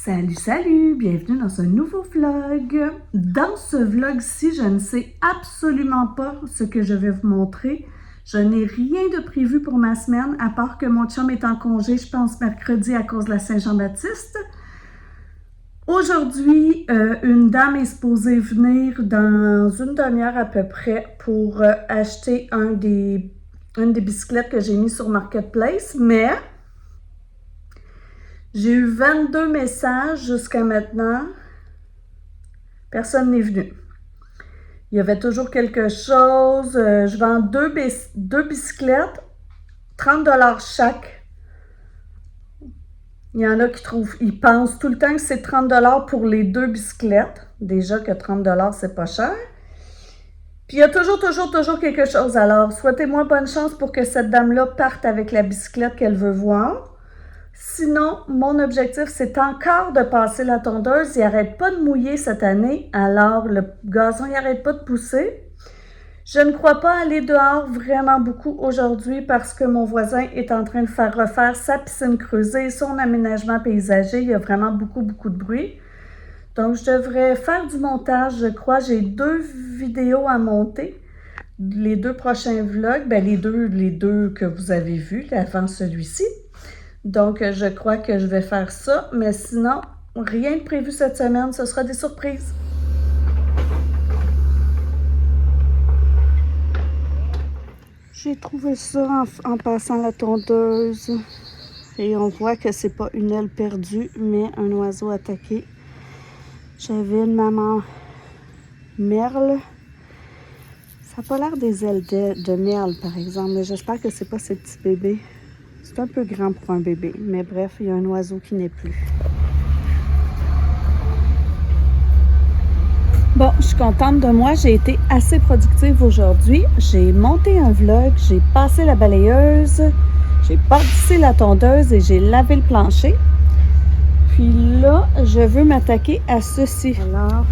Salut, salut! Bienvenue dans un nouveau vlog. Dans ce vlog-ci, je ne sais absolument pas ce que je vais vous montrer. Je n'ai rien de prévu pour ma semaine, à part que mon chum est en congé, je pense, mercredi à cause de la Saint-Jean-Baptiste. Aujourd'hui, une dame est supposée venir dans une demi-heure à peu près pour acheter une des bicyclettes que j'ai mis sur Marketplace, mais j'ai eu 22 messages jusqu'à maintenant. Personne n'est venu. Il y avait toujours quelque chose. Je vends deux bicyclettes, 30 $ chaque. Il y en a qui ils pensent tout le temps que c'est 30 $ pour les deux bicyclettes. Déjà que 30 $, c'est pas cher. Puis il y a toujours quelque chose. Alors, souhaitez-moi bonne chance pour que cette dame-là parte avec la bicyclette qu'elle veut voir. Sinon, mon objectif, c'est encore de passer la tondeuse. Il n'arrête pas de mouiller cette année, alors le gazon, il n'arrête pas de pousser. Je ne crois pas aller dehors vraiment beaucoup aujourd'hui parce que mon voisin est en train de faire refaire sa piscine creusée, son aménagement paysager. Il y a vraiment beaucoup de bruit. Donc, je devrais faire du montage, je crois. J'ai 2 vidéos à monter. Les 2 prochains vlogs, les deux que vous avez vus avant celui-ci. Donc, je crois que je vais faire ça. Mais sinon, rien de prévu cette semaine. Ce sera des surprises. J'ai trouvé ça en passant la tondeuse. Et on voit que c'est pas une aile perdue, mais un oiseau attaqué. J'avais une maman merle. Ça n'a pas l'air des ailes de merle, par exemple. Mais j'espère que c'est pas ces petits bébés. C'est un peu grand pour un bébé. Mais bref, il y a un oiseau qui n'est plus. Bon, je suis contente de moi. J'ai été assez productive aujourd'hui. J'ai monté un vlog, j'ai passé la balayeuse, j'ai passé la tondeuse et j'ai lavé le plancher. Puis là, je veux m'attaquer à ceci. Alors,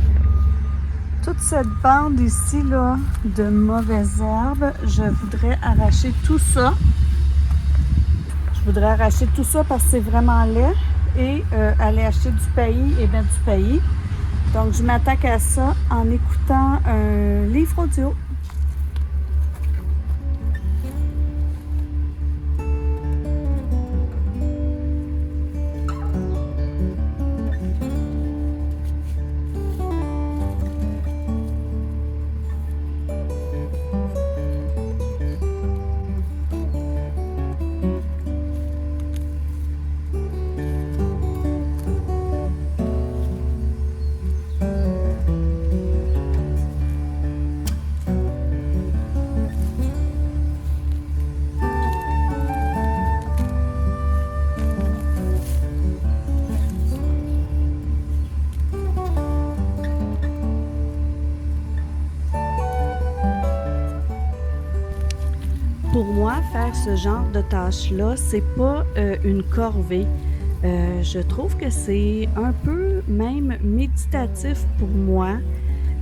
toute cette bande ici, là, de mauvaises herbes, je voudrais arracher tout ça. Je voudrais arracher tout ça parce que c'est vraiment laid et aller acheter du paillis et mettre du paillis. Donc, je m'attaque à ça en écoutant un livre audio. Pour moi, faire ce genre de tâche-là, c'est pas une corvée. Je trouve que c'est un peu même méditatif pour moi.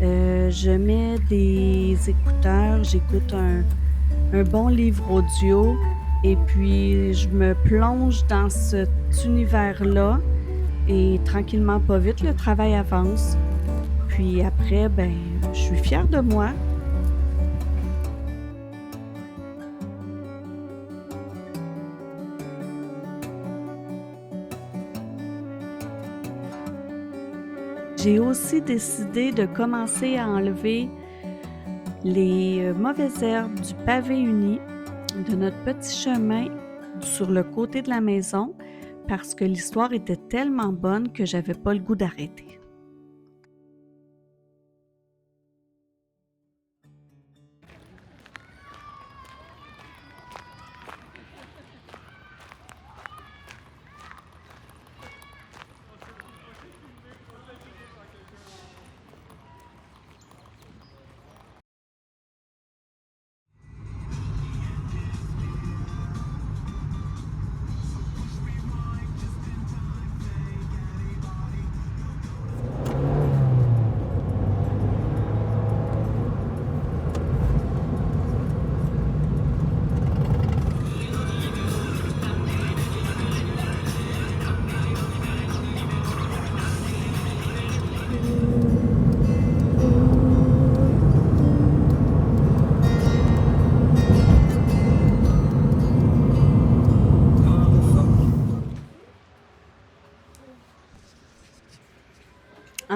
Je mets des écouteurs, j'écoute un bon livre audio et puis je me plonge dans cet univers-là et tranquillement, pas vite, le travail avance. Puis après, je suis fière de moi. J'ai aussi décidé de commencer à enlever les mauvaises herbes du pavé uni de notre petit chemin sur le côté de la maison parce que l'histoire était tellement bonne que j'avais pas le goût d'arrêter.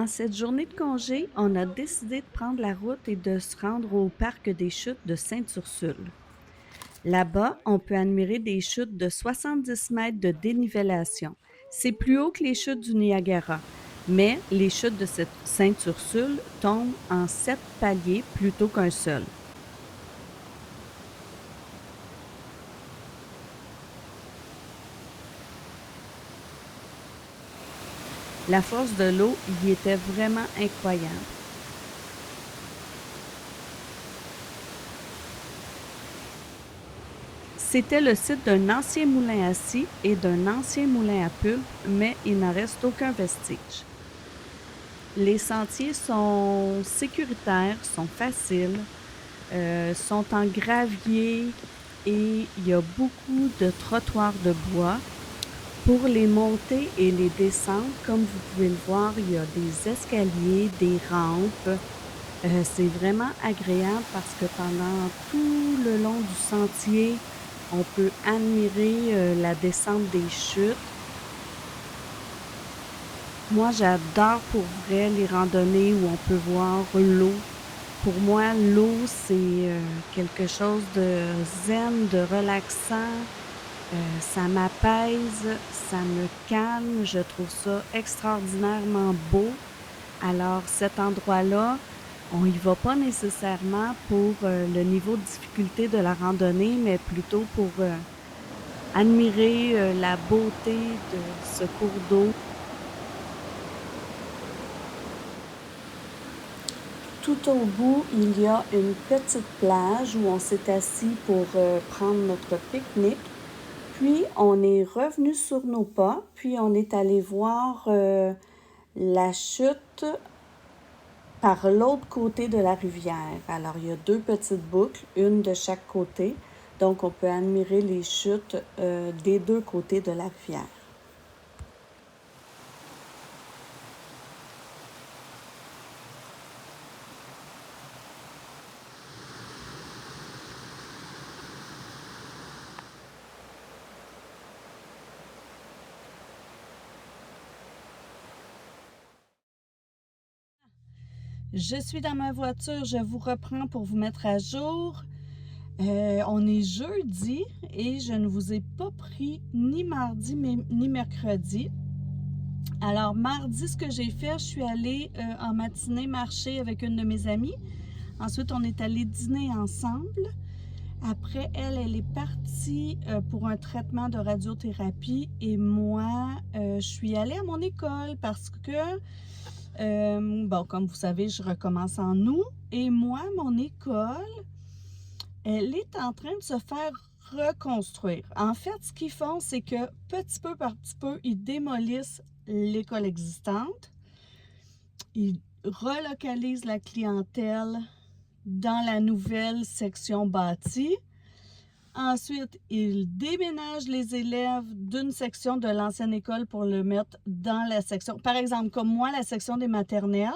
Pendant cette journée de congé, on a décidé de prendre la route et de se rendre au parc des chutes de Sainte-Ursule. Là-bas, on peut admirer des chutes de 70 mètres de dénivellation. C'est plus haut que les chutes du Niagara, mais les chutes de cette Sainte-Ursule tombent en 7 paliers plutôt qu'un seul. La force de l'eau y était vraiment incroyable. C'était le site d'un ancien moulin à scie et d'un ancien moulin à pulpe, mais il n'en reste aucun vestige. Les sentiers sont sécuritaires, sont faciles, sont en gravier et il y a beaucoup de trottoirs de bois. Pour les montées et les descentes, comme vous pouvez le voir, il y a des escaliers, des rampes. C'est vraiment agréable parce que pendant tout le long du sentier, on peut admirer la descente des chutes. Moi, j'adore pour vrai les randonnées où on peut voir l'eau. Pour moi, l'eau, c'est quelque chose de zen, de relaxant. Ça m'apaise, ça me calme. Je trouve ça extraordinairement beau. Alors, cet endroit-là, on y va pas nécessairement pour le niveau de difficulté de la randonnée, mais plutôt pour admirer la beauté de ce cours d'eau. Tout au bout, il y a une petite plage où on s'est assis pour prendre notre pique-nique. Puis, on est revenu sur nos pas, puis on est allé voir la chute par l'autre côté de la rivière. Alors, il y a 2 petites boucles, une de chaque côté. Donc, on peut admirer les chutes des 2 côtés de la rivière. Je suis dans ma voiture, je vous reprends pour vous mettre à jour. On est jeudi et je ne vous ai pas pris ni mardi ni mercredi. Alors, mardi, ce que j'ai fait, je suis allée en matinée marcher avec une de mes amies. Ensuite, on est allé dîner ensemble. Après, elle est partie pour un traitement de radiothérapie et moi, je suis allée à mon école parce que bon, comme vous savez, je recommence en août et moi, mon école, elle est en train de se faire reconstruire. En fait, ce qu'ils font, c'est que petit peu par petit peu, ils démolissent l'école existante, ils relocalisent la clientèle dans la nouvelle section bâtie. Ensuite, ils déménagent les élèves d'une section de l'ancienne école pour le mettre dans la section. Par exemple, comme moi, la section des maternelles,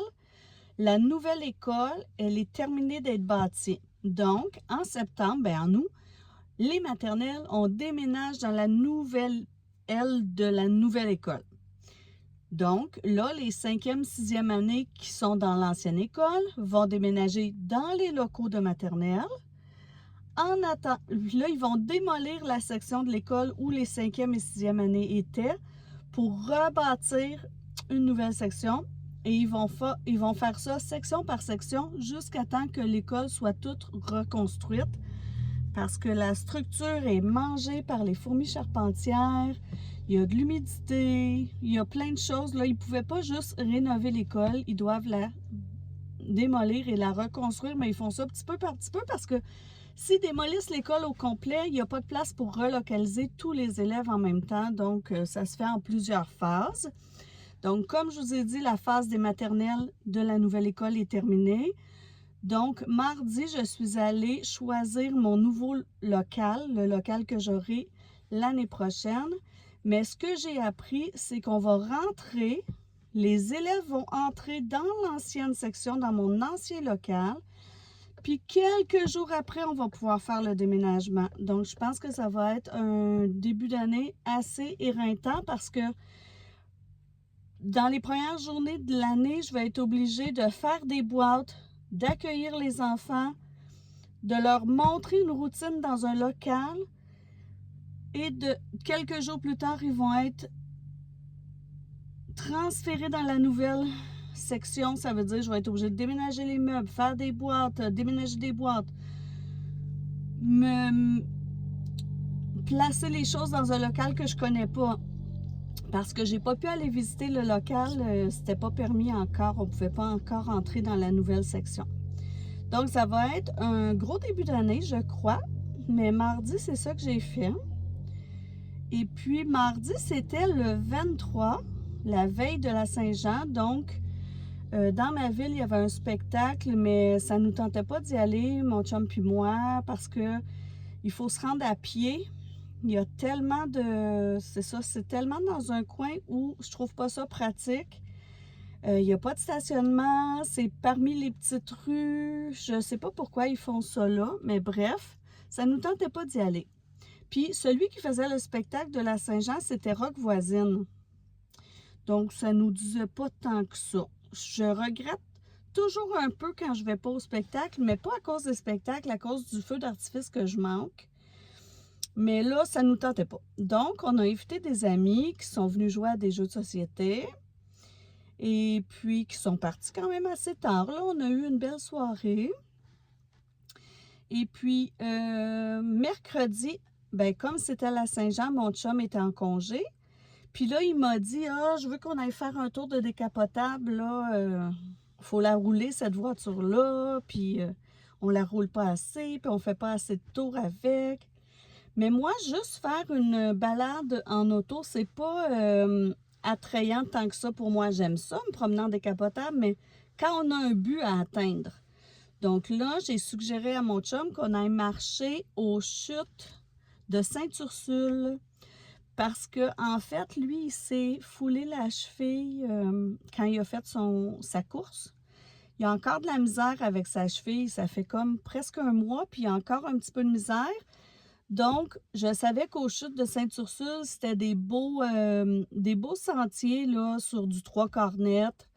la nouvelle école, elle est terminée d'être bâtie. Donc, en septembre, en août, les maternelles, on déménage dans la nouvelle aile de la nouvelle école. Donc, là, les 5e, 6e années qui sont dans l'ancienne école vont déménager dans les locaux de maternelle. En attendant, là, ils vont démolir la section de l'école où les 5e et 6e années étaient pour rebâtir une nouvelle section. Et ils vont faire ça section par section jusqu'à temps que l'école soit toute reconstruite parce que la structure est mangée par les fourmis charpentières, il y a de l'humidité, il y a plein de choses. Là, ils ne pouvaient pas juste rénover l'école, ils doivent la démolir et la reconstruire, mais ils font ça petit peu par petit peu parce que s'ils démolissent l'école au complet, il n'y a pas de place pour relocaliser tous les élèves en même temps, donc ça se fait en plusieurs phases. Donc, comme je vous ai dit, la phase des maternelles de la nouvelle école est terminée. Donc, mardi, je suis allée choisir mon nouveau local, le local que j'aurai l'année prochaine. Mais ce que j'ai appris, c'est qu'on va rentrer, les élèves vont entrer dans l'ancienne section, dans mon ancien local. Puis, quelques jours après, on va pouvoir faire le déménagement. Donc, je pense que ça va être un début d'année assez éreintant parce que dans les premières journées de l'année, je vais être obligée de faire des boîtes, d'accueillir les enfants, de leur montrer une routine dans un local et quelques jours plus tard, ils vont être transférés dans la nouvelle section. Ça veut dire que je vais être obligée de déménager les meubles, faire des boîtes, déménager des boîtes, me placer les choses dans un local que je connais pas. Parce que j'ai pas pu aller visiter le local, c'était pas permis encore, on pouvait pas encore entrer dans la nouvelle section. Donc ça va être un gros début d'année, je crois, mais mardi, c'est ça que j'ai fait. Et puis mardi, c'était le 23, la veille de la Saint-Jean, donc dans ma ville, il y avait un spectacle, mais ça nous tentait pas d'y aller, mon chum puis moi, parce que il faut se rendre à pied. Il y a tellement de... C'est ça, c'est tellement dans un coin où je trouve pas ça pratique. Il n'y a pas de stationnement, c'est parmi les petites rues. Je sais pas pourquoi ils font ça là, mais bref, ça nous tentait pas d'y aller. Puis celui qui faisait le spectacle de la Saint-Jean, c'était Rock Voisine. Donc ça nous disait pas tant que ça. Je regrette toujours un peu quand je vais pas au spectacle, mais pas à cause des spectacles, à cause du feu d'artifice que je manque. Mais là, ça ne nous tentait pas. Donc, on a invité des amis qui sont venus jouer à des jeux de société et puis qui sont partis quand même assez tard. Là, on a eu une belle soirée. Et puis, mercredi, ben, comme c'était la Saint-Jean, mon chum était en congé. Puis là, il m'a dit, « Ah, je veux qu'on aille faire un tour de décapotable, là. Faut la rouler, cette voiture-là. Puis, on la roule pas assez, puis on fait pas assez de tours avec. » Mais moi, juste faire une balade en auto, c'est pas attrayant tant que ça pour moi. J'aime ça, me promener en décapotable, mais quand on a un but à atteindre. Donc là, j'ai suggéré à mon chum qu'on aille marcher aux chutes de Sainte-Ursule parce que en fait, lui, il s'est foulé la cheville quand il a fait sa course. Il a encore de la misère avec sa cheville. Ça fait comme presque un mois, puis il a encore un petit peu de misère. Donc, je savais qu'aux chutes de Sainte-Ursule, c'était des beaux sentiers là, sur du 3 cornettes.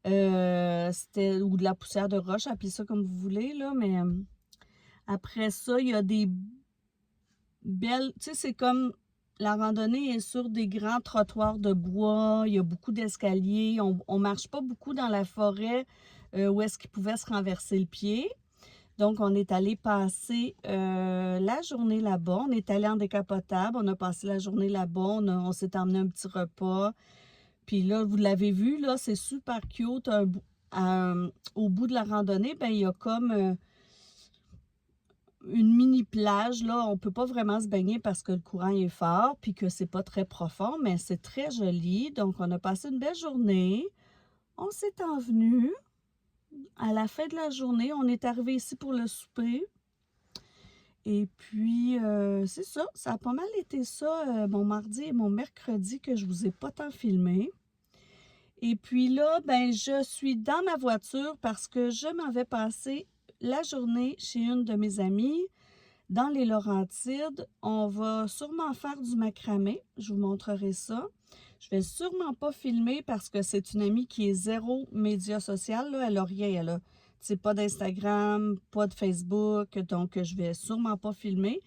C'était ou de la poussière de roche, appelez ça comme vous voulez, là, mais après ça, il y a des belles... Tu sais, c'est comme la randonnée est sur des grands trottoirs de bois, il y a beaucoup d'escaliers, on marche pas beaucoup dans la forêt où est-ce qu'il pouvait se renverser le pied. Donc, on est allé passer la journée là-bas. On est allé en décapotable. On a passé la journée là-bas. On s'est emmené un petit repas. Puis là, vous l'avez vu, là, c'est super cute. Au bout de la randonnée, ben, il y a comme une mini plage. Là, on ne peut pas vraiment se baigner parce que le courant est fort puis que c'est pas très profond, mais c'est très joli. Donc, on a passé une belle journée. On s'est envenu. À la fin de la journée, on est arrivé ici pour le souper. Et puis, c'est ça. Ça a pas mal été ça, mon mardi et mon mercredi, que je vous ai pas tant filmé. Et puis là, ben, je suis dans ma voiture parce que je m'en vais passer la journée chez une de mes amies dans les Laurentides. On va sûrement faire du macramé. Je vous montrerai ça. Je vais sûrement pas filmer parce que c'est une amie qui est zéro média social. Là. Elle n'a rien. Elle a pas d'Instagram, pas de Facebook. Donc, je vais sûrement pas filmer.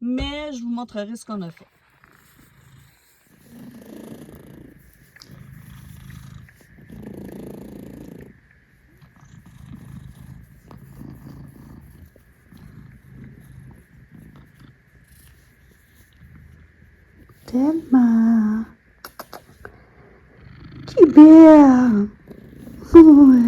Mais je vous montrerai ce qu'on a fait. Thelma, que belle! Oi.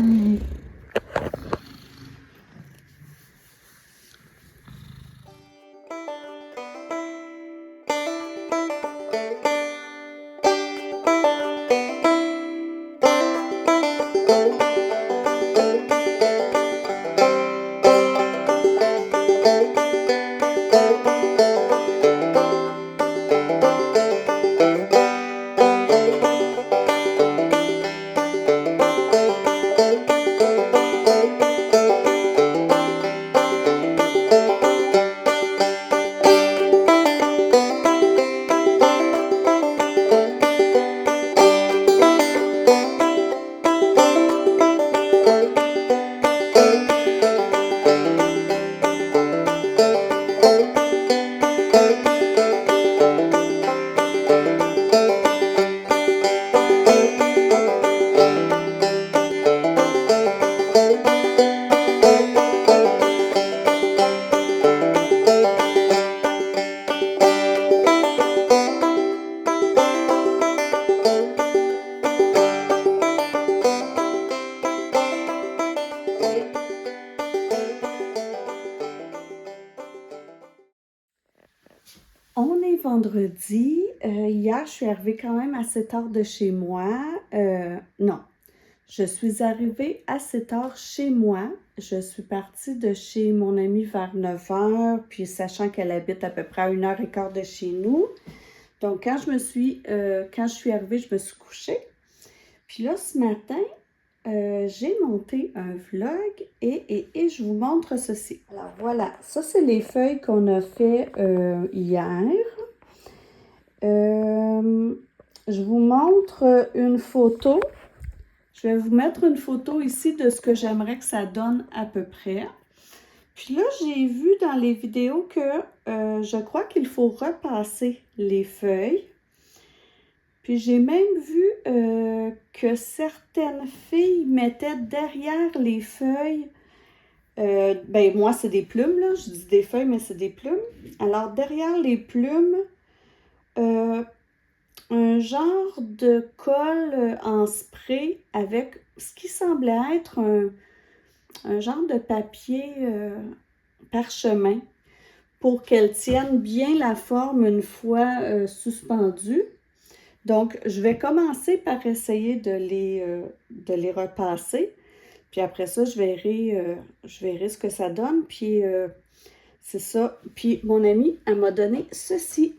vendredi. Hier, je suis arrivée quand même assez tard de chez moi. Non, je suis arrivée assez tard chez moi. Je suis partie de chez mon amie vers 9 h, puis sachant qu'elle habite à peu près à 1 h 15 de chez nous. Donc, quand je suis arrivée, je me suis couchée. Puis là, ce matin, j'ai monté un vlog et je vous montre ceci. Alors voilà, ça c'est les feuilles qu'on a fait hier. Je vous montre une photo. Je vais vous mettre une photo ici de ce que j'aimerais que ça donne à peu près. Puis là, j'ai vu dans les vidéos que je crois qu'il faut repasser les feuilles. Puis j'ai même vu que certaines filles mettaient derrière les feuilles, ben moi c'est des plumes là, je dis des feuilles mais c'est des plumes. Alors derrière les plumes, un genre de colle en spray avec ce qui semblait être un genre de papier parchemin pour qu'elle tienne bien la forme une fois suspendue. Donc, je vais commencer par essayer de les repasser. Puis après ça, je verrai ce que ça donne. Puis, c'est ça. Puis, mon amie, elle m'a donné ceci.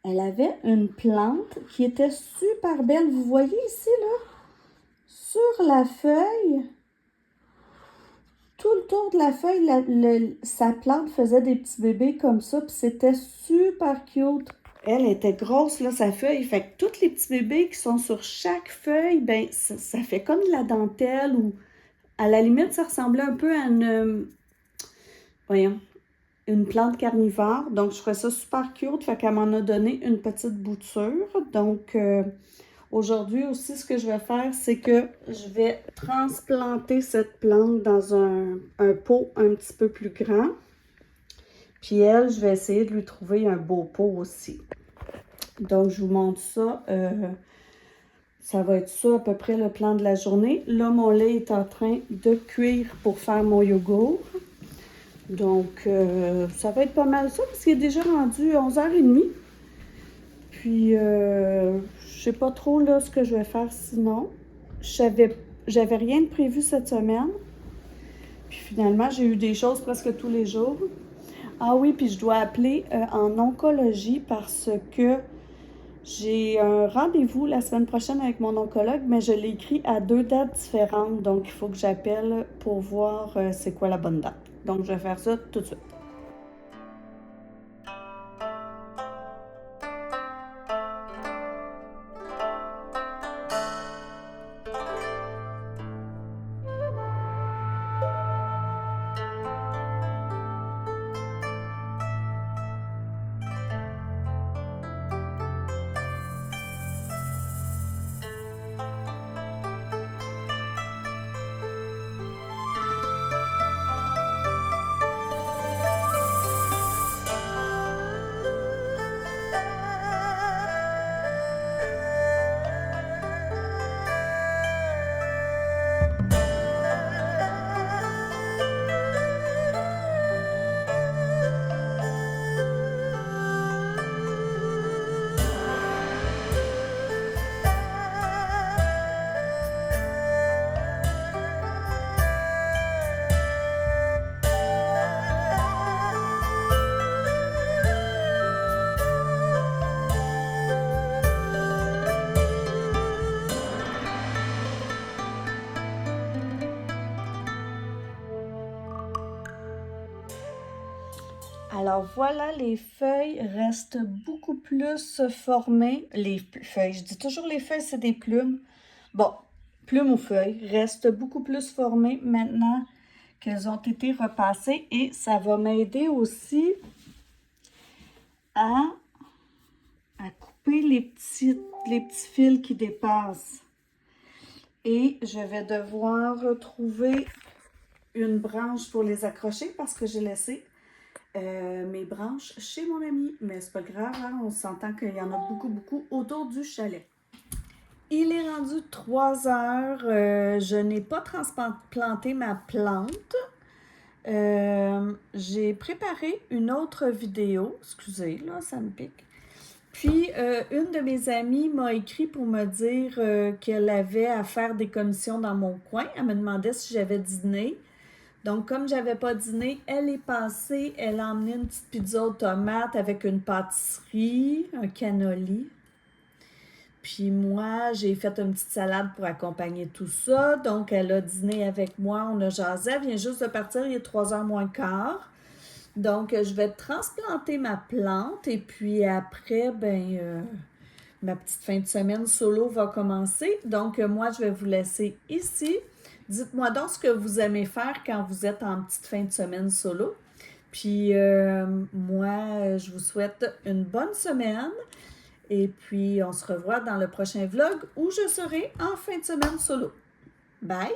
Elle avait une plante qui était super belle. Vous voyez ici, là, sur la feuille, tout le tour de la feuille, sa plante faisait des petits bébés comme ça. Puis, c'était super cute. Elle était grosse, là, sa feuille. Fait que tous les petits bébés qui sont sur chaque feuille, ben, ça fait comme de la dentelle ou à la limite, ça ressemblait un peu à une plante carnivore. Donc, je trouvais ça super cute. Fait qu'elle m'en a donné une petite bouture. Donc, aujourd'hui aussi, ce que je vais faire, c'est que je vais transplanter cette plante dans un pot un petit peu plus grand. Puis elle, je vais essayer de lui trouver un beau pot aussi. Donc, je vous montre ça. Ça va être ça à peu près le plan de la journée. Là, mon lait est en train de cuire pour faire mon yogourt. Donc, ça va être pas mal ça parce qu'il est déjà rendu 11 h 30. Puis, je sais pas trop là ce que je vais faire sinon. J'avais rien de prévu cette semaine. Puis finalement, j'ai eu des choses presque tous les jours. Ah oui, puis je dois appeler en oncologie parce que j'ai un rendez-vous la semaine prochaine avec mon oncologue, mais je l'ai écrit à 2 dates différentes. Donc, il faut que j'appelle pour voir c'est quoi la bonne date. Donc, je vais faire ça tout de suite. Alors voilà, les feuilles restent beaucoup plus formées. Les feuilles, je dis toujours les feuilles, c'est des plumes. Bon, plumes ou feuilles restent beaucoup plus formées maintenant qu'elles ont été repassées. Et ça va m'aider aussi à couper les petits fils qui dépassent. Et je vais devoir trouver une branche pour les accrocher parce que j'ai laissé mes branches chez mon ami. Mais c'est pas grave, hein? On s'entend qu'il y en a beaucoup, beaucoup autour du chalet. Il est rendu 3 heures. Je n'ai pas transplanté ma plante. J'ai préparé une autre vidéo. Excusez, là, ça me pique. Puis, une de mes amies m'a écrit pour me dire qu'elle avait à faire des commissions dans mon coin. Elle me demandait si j'avais dîné. Donc, comme j'avais pas dîné, elle est passée. Elle a emmené une petite pizza aux tomates avec une pâtisserie, un cannoli. Puis moi, j'ai fait une petite salade pour accompagner tout ça. Donc, elle a dîné avec moi, on a jasé. Elle vient juste de partir, il est 3h moins le quart. Donc, je vais transplanter ma plante et puis après, ma petite fin de semaine solo va commencer. Donc, moi, je vais vous laisser ici. Dites-moi donc ce que vous aimez faire quand vous êtes en petite fin de semaine solo. Puis, moi, je vous souhaite une bonne semaine. Et puis, on se revoit dans le prochain vlog où je serai en fin de semaine solo. Bye!